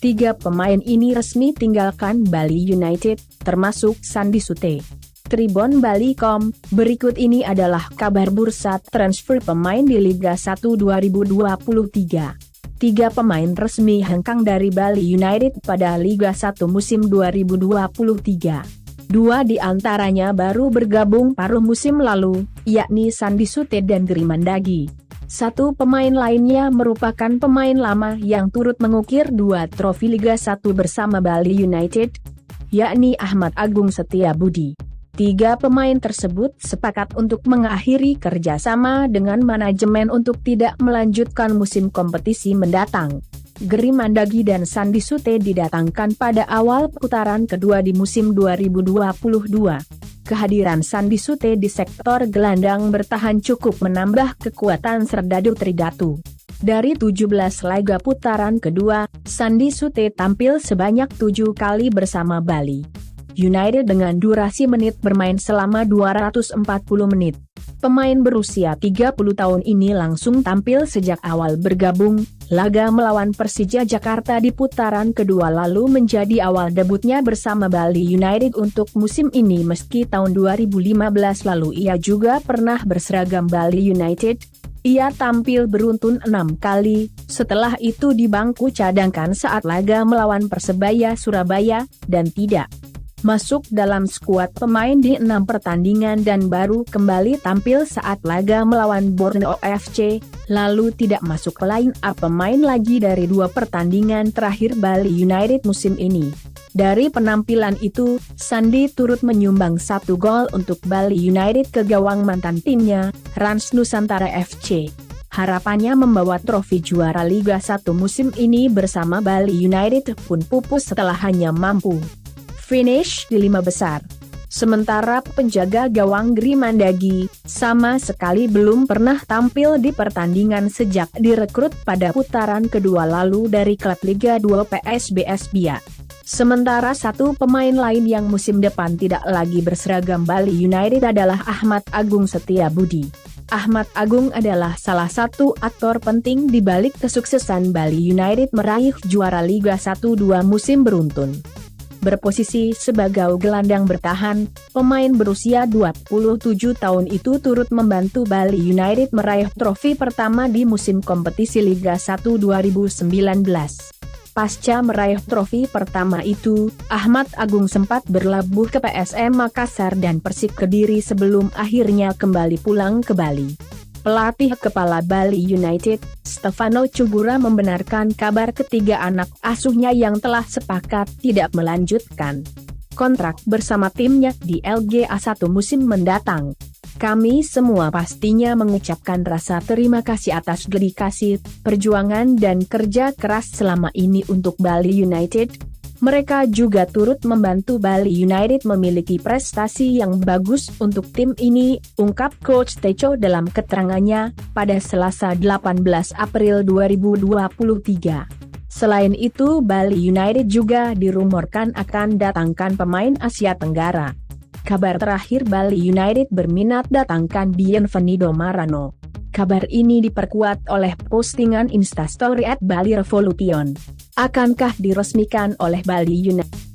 Tiga pemain ini resmi tinggalkan Bali United, termasuk Sandi Sute. Tribun Bali.com, berikut ini adalah kabar bursa transfer pemain di Liga 1 2023. Tiga pemain resmi hengkang dari Bali United pada Liga 1 musim 2023. Dua di antaranya baru bergabung paruh musim lalu, yakni Sandi Sute dan Grimandagi. Satu pemain lainnya merupakan pemain lama yang turut mengukir dua trofi Liga 1 bersama Bali United, yakni Ahmad Agung Setiabudi. Tiga pemain tersebut sepakat untuk mengakhiri kerjasama dengan manajemen untuk tidak melanjutkan musim kompetisi mendatang. Grimandagi dan Sandi Sute didatangkan pada awal putaran kedua di musim 2022. Kehadiran Sandi Sute di sektor gelandang bertahan cukup menambah kekuatan Serdadu Tridatu. Dari 17 laga putaran kedua, Sandi Sute tampil sebanyak 7 kali bersama Bali United dengan durasi menit bermain selama 240 menit. Pemain berusia 30 tahun ini langsung tampil sejak awal bergabung. Laga melawan Persija Jakarta di putaran kedua lalu menjadi awal debutnya bersama Bali United untuk musim ini, meski tahun 2015 lalu ia juga pernah berseragam Bali United. Ia tampil beruntun 6 kali, setelah itu di bangku cadangkan saat laga melawan Persebaya Surabaya, dan tidak masuk dalam skuad pemain di 6 pertandingan dan baru kembali tampil saat laga melawan Borneo FC, lalu tidak masuk ke line up pemain lagi dari 2 pertandingan terakhir Bali United musim ini. Dari penampilan itu, Sandi turut menyumbang 1 gol untuk Bali United ke gawang mantan timnya, Rans Nusantara FC. Harapannya membawa trofi juara Liga 1 musim ini bersama Bali United pun pupus setelah hanya mampu finish di 5 besar. Sementara penjaga gawang Grimandagi, sama sekali belum pernah tampil di pertandingan sejak direkrut pada putaran kedua lalu dari klub Liga 2 PSBS Biak. Sementara satu pemain lain yang musim depan tidak lagi berseragam Bali United adalah Ahmad Agung Setiabudi. Ahmad Agung adalah salah satu aktor penting di balik kesuksesan Bali United meraih juara Liga 1 2 musim beruntun. Berposisi sebagai gelandang bertahan, pemain berusia 27 tahun itu turut membantu Bali United meraih trofi pertama di musim kompetisi Liga 1 2019. Pasca meraih trofi pertama itu, Ahmad Agung sempat berlabuh ke PSM Makassar dan Persik Kediri sebelum akhirnya kembali pulang ke Bali. Pelatih kepala Bali United, Stefano Cugura, membenarkan kabar ketiga anak asuhnya yang telah sepakat tidak melanjutkan kontrak bersama timnya di LGA 1 musim mendatang. Kami semua pastinya mengucapkan rasa terima kasih atas dedikasi, perjuangan dan kerja keras selama ini untuk Bali United. Mereka juga turut membantu Bali United memiliki prestasi yang bagus untuk tim ini, ungkap Coach Teco dalam keterangannya pada Selasa 18 April 2023. Selain itu, Bali United juga dirumorkan akan datangkan pemain Asia Tenggara. Kabar terakhir, Bali United berminat datangkan Bienvenido Marano. Kabar ini diperkuat oleh postingan Instastory @BaliRevolution. Akankah diresmikan oleh Bali United?